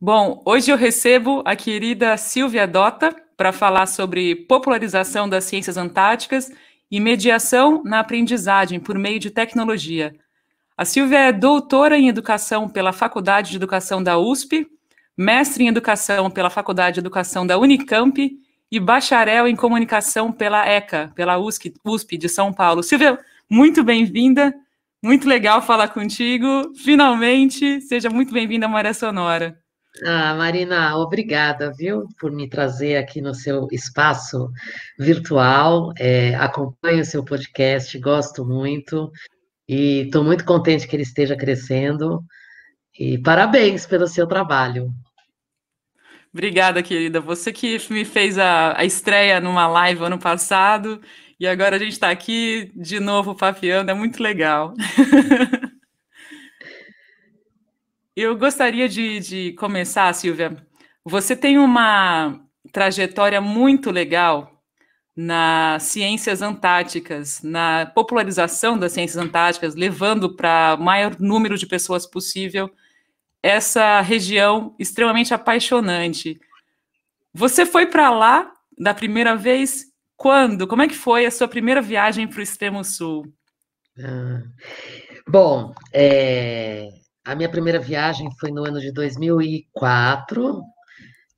Bom, hoje eu recebo a querida Silvia Dota para falar sobre popularização das ciências antárticas e mediação na aprendizagem por meio de tecnologia. A Silvia é doutora em educação pela Faculdade de Educação da USP, mestre em educação pela Faculdade de Educação da Unicamp e bacharel em comunicação pela ECA, pela USP de São Paulo. Silvia, muito bem-vinda, muito legal falar contigo. Finalmente, seja muito bem-vinda à Maré Sonora. Marina, obrigada, viu, por me trazer aqui no seu espaço virtual. Acompanho o seu podcast, gosto muito e estou muito contente que ele esteja crescendo. E parabéns pelo seu trabalho. Obrigada, querida. Você que me fez a estreia numa live ano passado e agora a gente está aqui de novo papeando, é muito legal. Eu gostaria de começar, Silvia. Você tem uma trajetória muito legal nas ciências antárticas, na popularização das ciências antárticas, levando para o maior número de pessoas possível essa região extremamente apaixonante. Você foi para lá da primeira vez? Quando? Como é que foi a sua primeira viagem para o Extremo Sul? Ah, Bom, a minha primeira viagem foi no ano de 2004.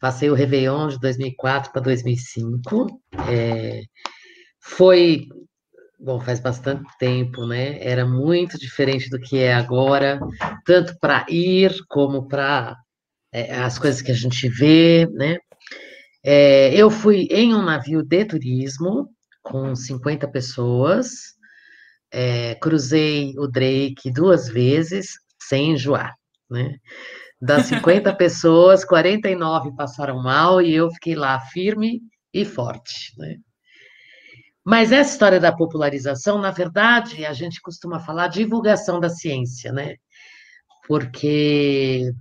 Passei o Réveillon de 2004 para 2005. Foi Bom, faz bastante tempo, né? Era muito diferente do que é agora, tanto para ir como para as coisas que a gente vê, né? Eu fui em um navio de turismo com 50 pessoas, cruzei o Drake 2 vezes sem enjoar, né? Das 50 pessoas, 49 passaram mal e eu fiquei lá firme e forte, né? Mas essa história da popularização, na verdade, a gente costuma falar divulgação da ciência, né? Porque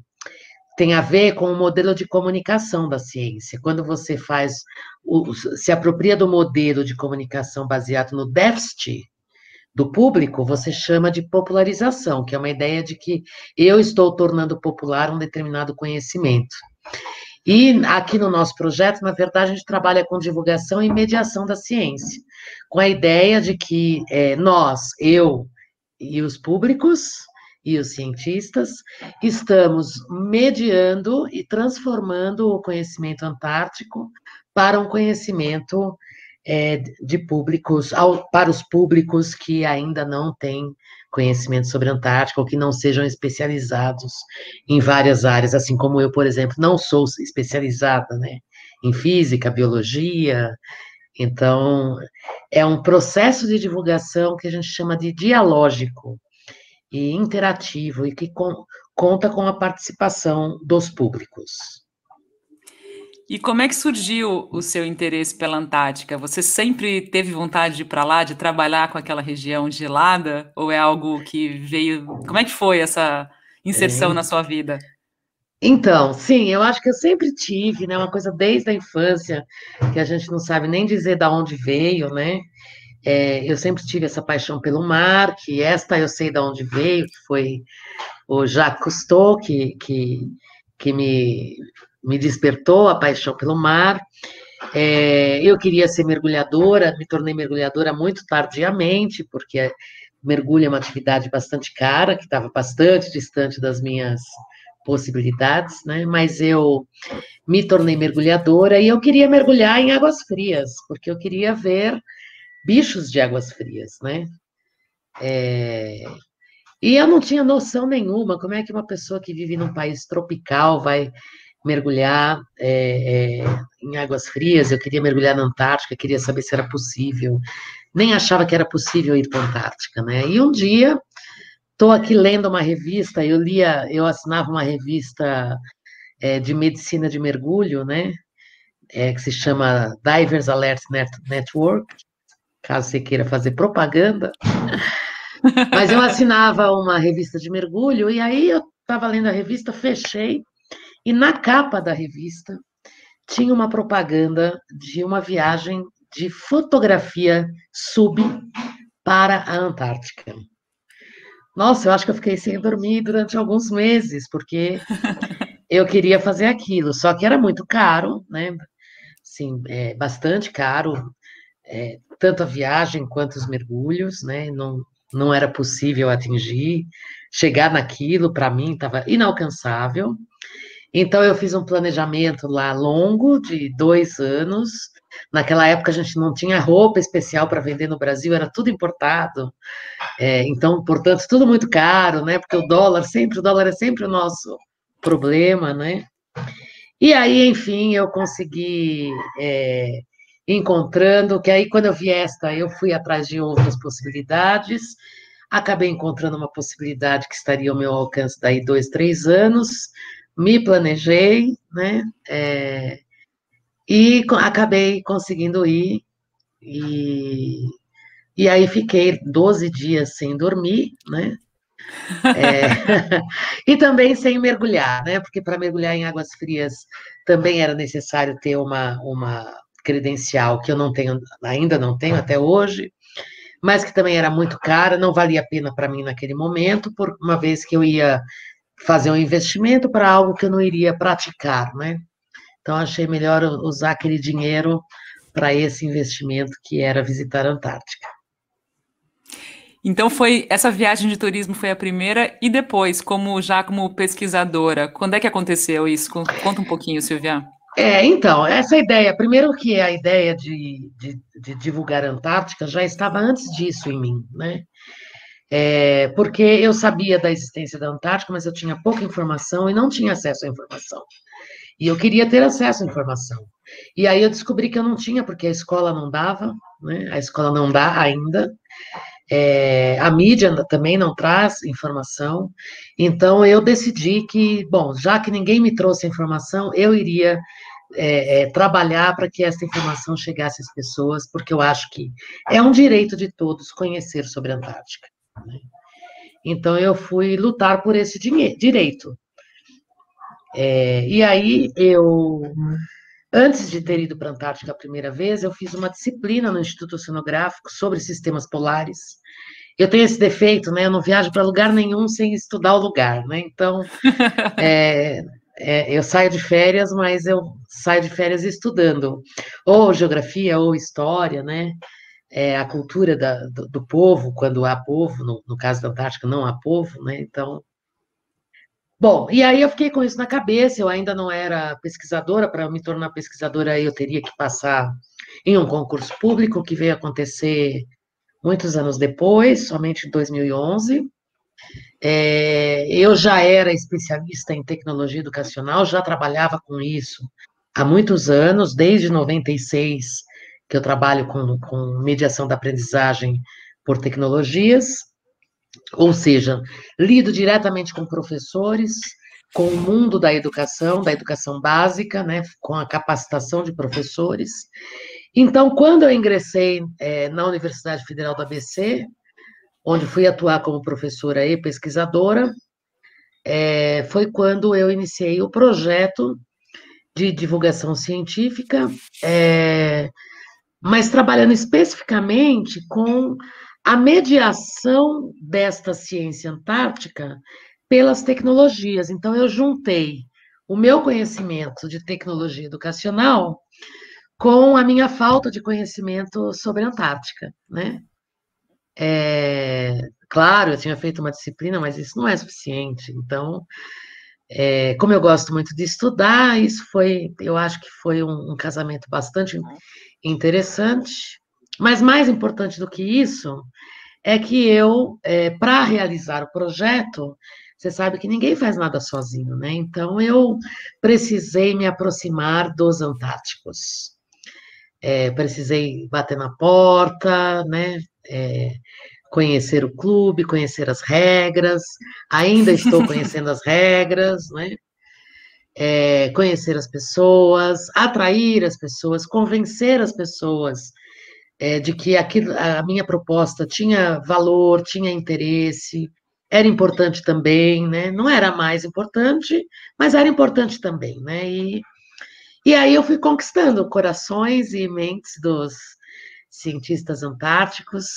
tem a ver com o modelo de comunicação da ciência. Quando você se apropria do modelo de comunicação baseado no déficit do público, você chama de popularização, que é uma ideia de que eu estou tornando popular um determinado conhecimento. E aqui no nosso projeto, na verdade, a gente trabalha com divulgação e mediação da ciência, com a ideia de que eu e os públicos e os cientistas estamos mediando e transformando o conhecimento antártico para um conhecimento de públicos, para os públicos que ainda não têm conhecimento sobre a Antártica ou que não sejam especializados em várias áreas, assim como eu, por exemplo, não sou especializada, né, em física, biologia. Então, é um processo de divulgação que a gente chama de dialógico e interativo e que conta com a participação dos públicos. E como é que surgiu o seu interesse pela Antártica? Você sempre teve vontade de ir para lá, de trabalhar com aquela região gelada? Ou é algo que veio. Como é que foi essa inserção na sua vida? Então, sim, eu acho que eu sempre tive, né, uma coisa desde a infância, que a gente não sabe nem dizer de onde veio, né? Eu sempre tive essa paixão pelo mar, que esta eu sei de onde veio, que foi o Jacques Cousteau, que me despertou a paixão pelo mar. Eu queria ser mergulhadora, me tornei mergulhadora muito tardiamente, porque mergulho é uma atividade bastante cara, que estava bastante distante das minhas possibilidades, né? Mas eu me tornei mergulhadora e eu queria mergulhar em águas frias, porque eu queria ver bichos de águas frias, né? E eu não tinha noção nenhuma como é que uma pessoa que vive num país tropical vai mergulhar em águas frias. Eu queria mergulhar na Antártica, queria saber se era possível. Nem achava que era possível ir para a Antártica, né? E um dia estou aqui lendo uma revista, eu assinava uma revista de medicina de mergulho, né? Que se chama Divers Alert Network, caso você queira fazer propaganda. Mas eu assinava uma revista de mergulho, e aí eu estava lendo a revista, fechei, e na capa da revista tinha uma propaganda de uma viagem de fotografia sub para a Antártica. Nossa, eu acho que eu fiquei sem dormir durante alguns meses, porque eu queria fazer aquilo, só que era muito caro, né? Sim, bastante caro, tanto a viagem quanto os mergulhos, né? Não era possível atingir. Chegar naquilo, para mim, estava inalcançável. Então, eu fiz um planejamento lá longo, de 2 anos. Naquela época, a gente não tinha roupa especial para vender no Brasil, era tudo importado. Então, portanto, tudo muito caro, né? Porque o dólar é sempre o nosso problema, né? E aí, enfim, eu consegui encontrando, que aí quando eu vi esta, eu fui atrás de outras possibilidades, acabei encontrando uma possibilidade que estaria ao meu alcance daí 2, 3 anos, me planejei, né? E acabei conseguindo ir, e, e aí fiquei 12 dias sem dormir, né? É, e também sem mergulhar, né? Porque para mergulhar em águas frias também era necessário ter uma credencial que eu não tenho, ainda não tenho até hoje, mas que também era muito cara, não valia a pena para mim naquele momento, por uma vez que eu ia fazer um investimento para algo que eu não iria praticar, né? Então achei melhor usar aquele dinheiro para esse investimento que era visitar a Antártica. Então foi essa viagem de turismo foi a primeira e depois, como pesquisadora, quando é que aconteceu isso? Conta um pouquinho, Silvia. Então, essa ideia, primeiro que a ideia de divulgar a Antártica já estava antes disso em mim, né? Porque eu sabia da existência da Antártica, mas eu tinha pouca informação e não tinha acesso à informação. E eu queria ter acesso à informação. E aí eu descobri que eu não tinha, porque a escola não dava, né? A escola não dá ainda. A mídia também não traz informação. Então eu decidi que, bom, já que ninguém me trouxe a informação, eu iria trabalhar para que essa informação chegasse às pessoas, porque eu acho que é um direito de todos conhecer sobre a Antártica, né? Então, eu fui lutar por esse direito. E aí, antes de ter ido para a Antártica a primeira vez, eu fiz uma disciplina no Instituto Oceanográfico sobre sistemas polares. Eu tenho esse defeito, né? Eu não viajo para lugar nenhum sem estudar o lugar, né? Então, eu saio de férias, mas eu saio de férias estudando ou geografia ou história, né? A cultura do povo, quando há povo, no caso da Antártica não há povo, né? Então, bom, e aí eu fiquei com isso na cabeça, eu ainda não era pesquisadora, para me tornar pesquisadora eu teria que passar em um concurso público, que veio acontecer muitos anos depois, somente em 2011. Eu já era especialista em tecnologia educacional, já trabalhava com isso há muitos anos, desde 96, que eu trabalho com mediação da aprendizagem por tecnologias, ou seja, lido diretamente com professores, com o mundo da educação básica, né, com a capacitação de professores. Então, quando eu ingressei na Universidade Federal do ABC, onde fui atuar como professora e pesquisadora, foi quando eu iniciei o projeto de divulgação científica, mas trabalhando especificamente com a mediação desta ciência antártica pelas tecnologias. Então, eu juntei o meu conhecimento de tecnologia educacional com a minha falta de conhecimento sobre a Antártica, né? Claro, eu tinha feito uma disciplina, mas isso não é suficiente. Então, como eu gosto muito de estudar, isso foi, eu acho que foi um casamento bastante interessante. Mas mais importante do que isso é que eu, para realizar o projeto, você sabe que ninguém faz nada sozinho, né? Então, eu precisei me aproximar dos antárticos. Precisei bater na porta, né? Conhecer o clube, conhecer as regras. Ainda estou conhecendo as regras, né? Conhecer as pessoas, atrair as pessoas, convencer as pessoas de que a minha proposta tinha valor, tinha interesse, era importante também, né? Não era mais importante, mas era importante também, né? E aí eu fui conquistando corações e mentes dos cientistas antárticos,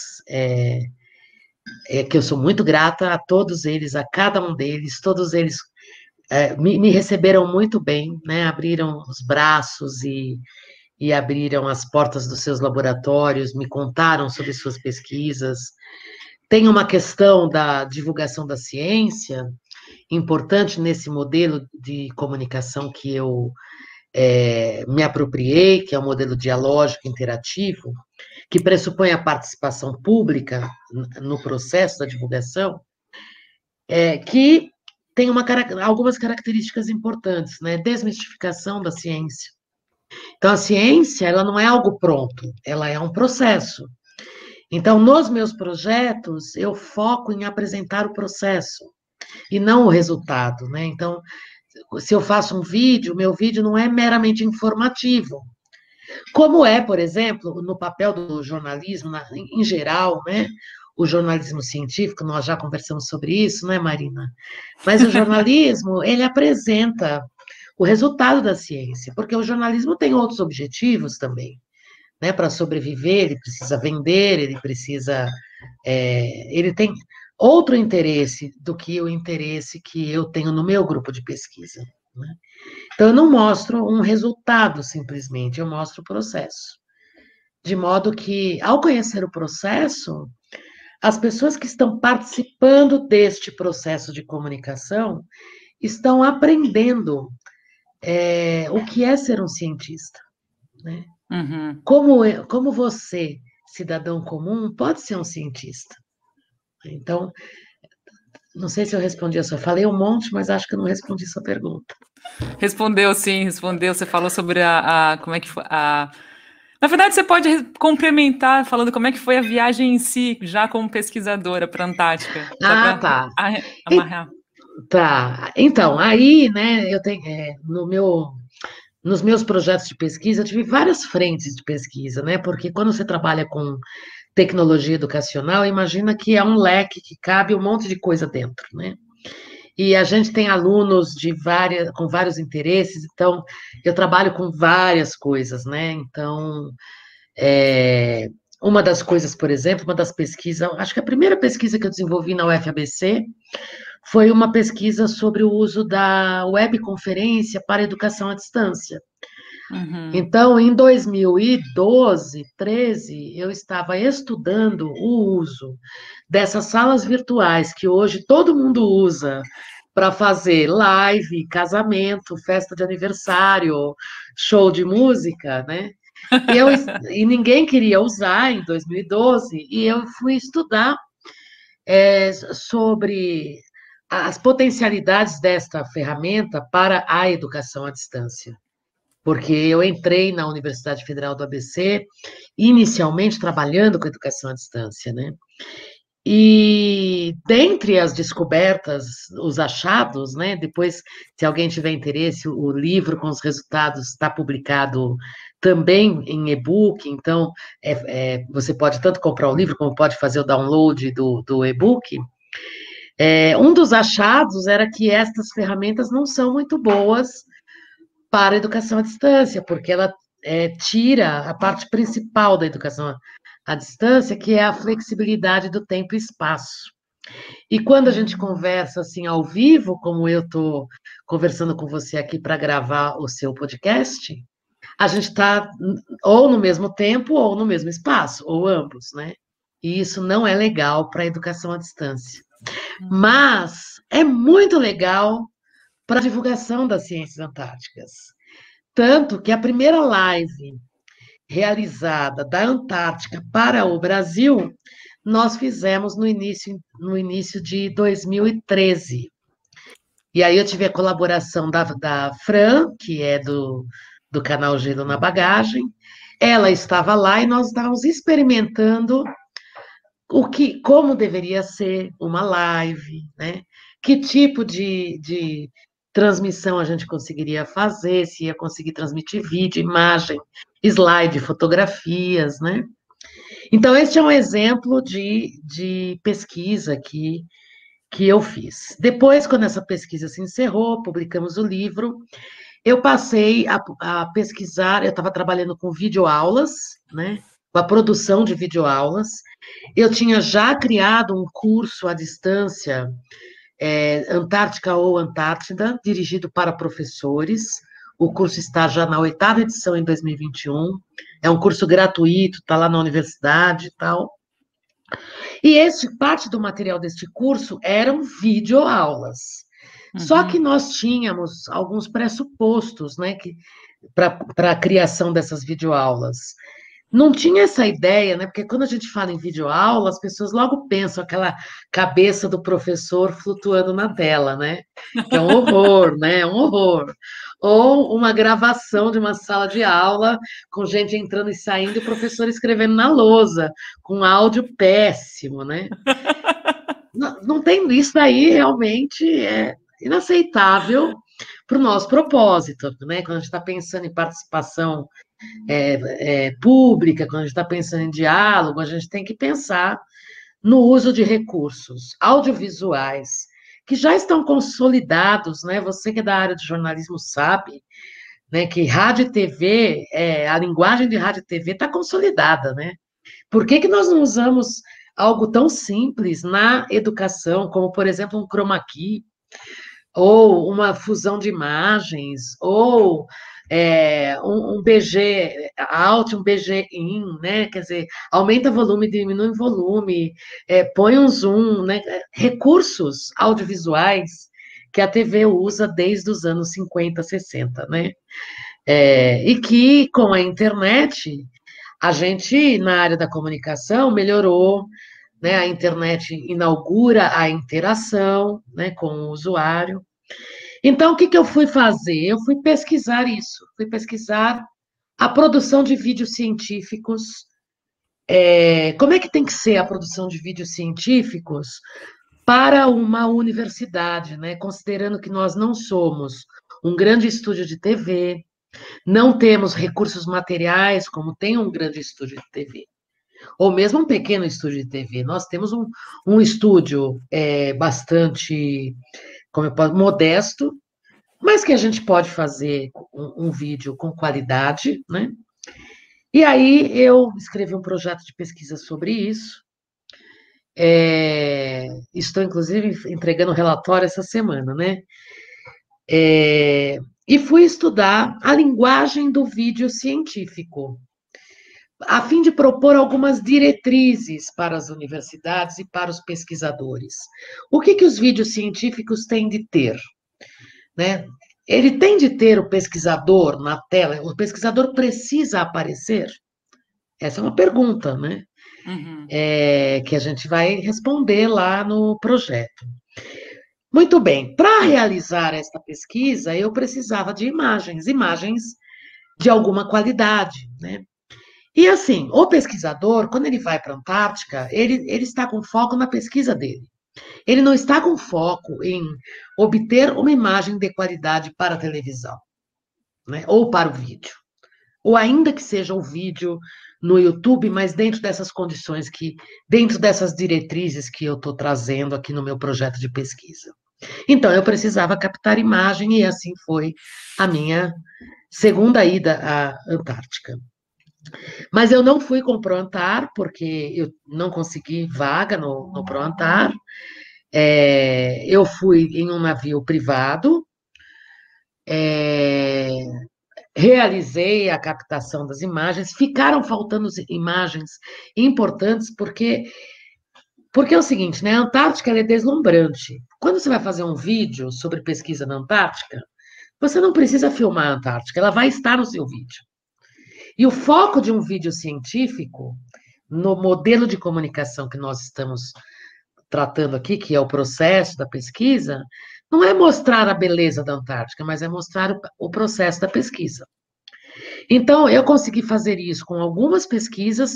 que eu sou muito grata a todos eles, a cada um deles, todos eles me receberam muito bem, né? Abriram os braços e abriram as portas dos seus laboratórios, me contaram sobre suas pesquisas. Tem uma questão da divulgação da ciência importante nesse modelo de comunicação que eu me apropriei, que é o modelo dialógico interativo, que pressupõe a participação pública no processo da divulgação, que tem algumas características importantes, né? Desmistificação da ciência. Então, a ciência, ela não é algo pronto, ela é um processo. Então, nos meus projetos, eu foco em apresentar o processo e não o resultado, né? Então, se eu faço um vídeo, meu vídeo não é meramente informativo, como é, por exemplo, no papel do jornalismo, em geral, né? O jornalismo científico, nós já conversamos sobre isso, né, Marina? Mas o jornalismo, ele apresenta o resultado da ciência, porque o jornalismo tem outros objetivos também, né? Para sobreviver, ele precisa vender, ele precisa. Ele tem outro interesse do que o interesse que eu tenho no meu grupo de pesquisa, né? Então, eu não mostro um resultado simplesmente, eu mostro o processo. De modo que, ao conhecer o processo, as pessoas que estão participando deste processo de comunicação estão aprendendo o que é ser um cientista, né? Uhum. Como você, cidadão comum, pode ser um cientista. Então, não sei se eu respondi a sua. Falei um monte, mas acho que eu não respondi a sua pergunta. Respondeu, sim, respondeu. Você falou sobre como é que foi Na verdade, você pode complementar falando como é que foi a viagem em si, já como pesquisadora para a Antártica, só Ah, para tá. amarrar. Tá. Então, aí, né, eu tenho nos meus projetos de pesquisa, eu tive várias frentes de pesquisa, né? Porque quando você trabalha com tecnologia educacional, imagina que é um leque que cabe um monte de coisa dentro, né? E a gente tem alunos com vários interesses, então eu trabalho com várias coisas, né? Então, uma das coisas, por exemplo, uma das pesquisas, acho que a primeira pesquisa que eu desenvolvi na UFABC foi uma pesquisa sobre o uso da webconferência para educação à distância. Uhum. Então, em 2012, 13, eu estava estudando o uso dessas salas virtuais que hoje todo mundo usa para fazer live, casamento, festa de aniversário, show de música, né? E, e ninguém queria usar em 2012, e eu fui estudar sobre as potencialidades desta ferramenta para a educação à distância. Porque eu entrei na Universidade Federal do ABC, inicialmente trabalhando com educação à distância, né? E dentre as descobertas, os achados, né? Depois, se alguém tiver interesse, o livro com os resultados está publicado também em e-book, então você pode tanto comprar o livro como pode fazer o download do e-book. Um dos achados era que estas ferramentas não são muito boas para a educação à distância, porque ela tira a parte principal da educação à distância, que é a flexibilidade do tempo e espaço. E quando a gente conversa assim ao vivo, como eu estou conversando com você aqui para gravar o seu podcast, a gente está ou no mesmo tempo ou no mesmo espaço, ou ambos, né? E isso não é legal para a educação à distância. Mas é muito legal para a divulgação das ciências antárticas. Tanto que a primeira live realizada da Antártica para o Brasil, nós fizemos no início de 2013. E aí eu tive a colaboração da Fran, que é do canal Gelo na Bagagem. Ela estava lá e nós estávamos experimentando como deveria ser uma live, né? Que tipo de transmissão a gente conseguiria fazer, se ia conseguir transmitir vídeo, imagem, slide, fotografias, né? Então, este é um exemplo de pesquisa que eu fiz. Depois, quando essa pesquisa se encerrou, publicamos o livro, eu passei a pesquisar, eu estava trabalhando com videoaulas, né? Com a produção de videoaulas. Eu tinha já criado um curso à distância Antártica ou Antártida, dirigido para professores. O curso está já na 8ª edição em 2021. É um curso gratuito, está lá na universidade e tal. E parte do material deste curso eram videoaulas. Só que nós tínhamos alguns pressupostos, né, para a criação dessas videoaulas. Não tinha essa ideia, né? Porque quando a gente fala em videoaula, as pessoas logo pensam aquela cabeça do professor flutuando na tela, né? Que é um horror, né? É um horror. Ou uma gravação de uma sala de aula com gente entrando e saindo e o professor escrevendo na lousa, com áudio péssimo, né? Não, não tem isso daí, realmente é inaceitável para o nosso propósito, né? Quando a gente está pensando em participação pública, quando a gente está pensando em diálogo, a gente tem que pensar no uso de recursos audiovisuais que já estão consolidados, né? Você que é da área de jornalismo sabe, né, que rádio e TV, a linguagem de rádio e TV está consolidada, né? Por que nós não usamos algo tão simples na educação, como, por exemplo, um chroma key, ou uma fusão de imagens, ou um BG out, um BG in, né? Quer dizer, aumenta volume, diminui volume, põe um zoom, né? Recursos audiovisuais que a TV usa desde os anos 50, 60, né? E que, com a internet, a gente, na área da comunicação, melhorou, né? A internet inaugura a interação, né, com o usuário. Então, o que eu fui fazer? Eu fui pesquisar isso, fui pesquisar a produção de vídeos científicos. Como é que tem que ser a produção de vídeos científicos para uma universidade, né? Considerando que nós não somos um grande estúdio de TV, não temos recursos materiais como tem um grande estúdio de TV, ou mesmo um pequeno estúdio de TV. Nós temos um estúdio bastante, como eu posso, modesto, mas que a gente pode fazer um vídeo com qualidade, né? E aí eu escrevi um projeto de pesquisa sobre isso. Estou, inclusive, entregando um relatório essa semana, né? E fui estudar a linguagem do vídeo científico, a fim de propor algumas diretrizes para as universidades e para os pesquisadores. O que os vídeos científicos têm de ter, né? Ele tem de ter o pesquisador na tela, o pesquisador precisa aparecer? Essa é uma pergunta, né? Que a gente vai responder lá no projeto. Muito bem, para realizar esta pesquisa, eu precisava de imagens de alguma qualidade, né? E assim, o pesquisador, quando ele vai para a Antártica, ele está com foco na pesquisa dele. Ele não está com foco em obter uma imagem de qualidade para a televisão, né? Ou para o vídeo. Ou ainda que seja um vídeo no YouTube, mas dentro dessas condições dentro dessas diretrizes que eu estou trazendo aqui no meu projeto de pesquisa. Então, eu precisava captar imagem e assim foi a minha segunda ida à Antártica. Mas eu não fui com o ProAntar, porque eu não consegui vaga no ProAntar. Eu fui em um navio privado, realizei a captação das imagens, ficaram faltando imagens importantes, porque é o seguinte, né? A Antártica ela é deslumbrante. Quando você vai fazer um vídeo sobre pesquisa na Antártica, você não precisa filmar a Antártica, ela vai estar no seu vídeo. E o foco de um vídeo científico, no modelo de comunicação que nós estamos tratando aqui, que é o processo da pesquisa, não é mostrar a beleza da Antártica, mas é mostrar o processo da pesquisa. Então, eu consegui fazer isso com algumas pesquisas,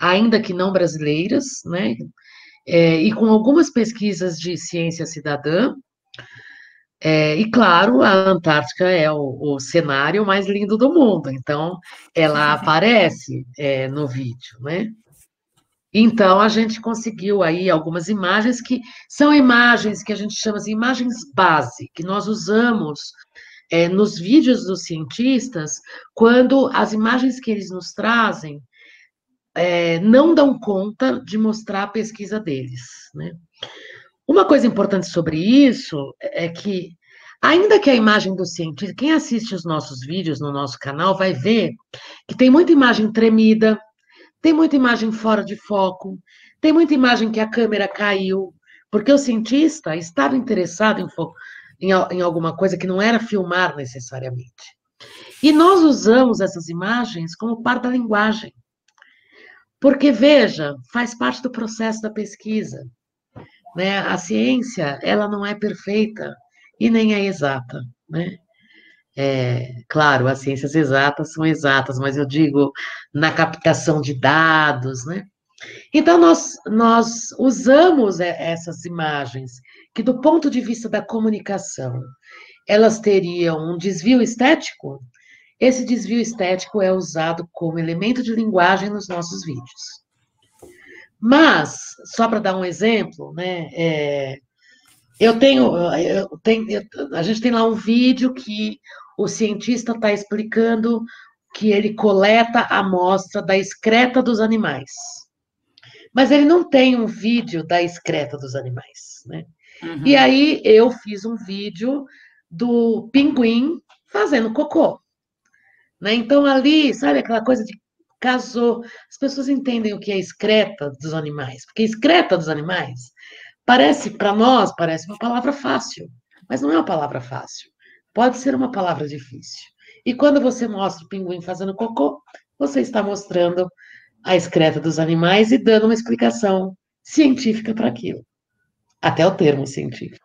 ainda que não brasileiras, né? E com algumas pesquisas de ciência cidadã. E, claro, a Antártica é o cenário mais lindo do mundo, então ela aparece no vídeo, né? Então, a gente conseguiu aí algumas imagens que são imagens que a gente chama de imagens base, que nós usamos nos vídeos dos cientistas, quando as imagens que eles nos trazem não dão conta de mostrar a pesquisa deles, né? Uma coisa importante sobre isso é que, ainda que a imagem do cientista, quem assiste os nossos vídeos no nosso canal vai ver que tem muita imagem tremida, tem muita imagem fora de foco, tem muita imagem que a câmera caiu, porque o cientista estava interessado em alguma coisa que não era filmar necessariamente. E nós usamos essas imagens como parte da linguagem, porque, veja, faz parte do processo da pesquisa, né? A ciência, ela não é perfeita e nem é exata, né? Claro, as ciências exatas são exatas, mas eu digo na captação de dados, né? Então, nós usamos essas imagens, que do ponto de vista da comunicação, elas teriam um desvio estético. Esse desvio estético é usado como elemento de linguagem nos nossos vídeos. Mas, só para dar um exemplo, né, a gente tem lá um vídeo que o cientista está explicando que ele coleta a amostra da excreta dos animais. Mas ele não tem um vídeo da excreta dos animais, né? Uhum. E aí eu fiz um vídeo do pinguim fazendo cocô, né? Então ali, sabe aquela coisa de casou, as pessoas entendem o que é excreta dos animais, porque excreta dos animais parece para nós parece uma palavra fácil, mas não é uma palavra fácil. Pode ser uma palavra difícil. E quando você mostra o pinguim fazendo cocô, você está mostrando a excreta dos animais e dando uma explicação científica para aquilo, até o termo científico.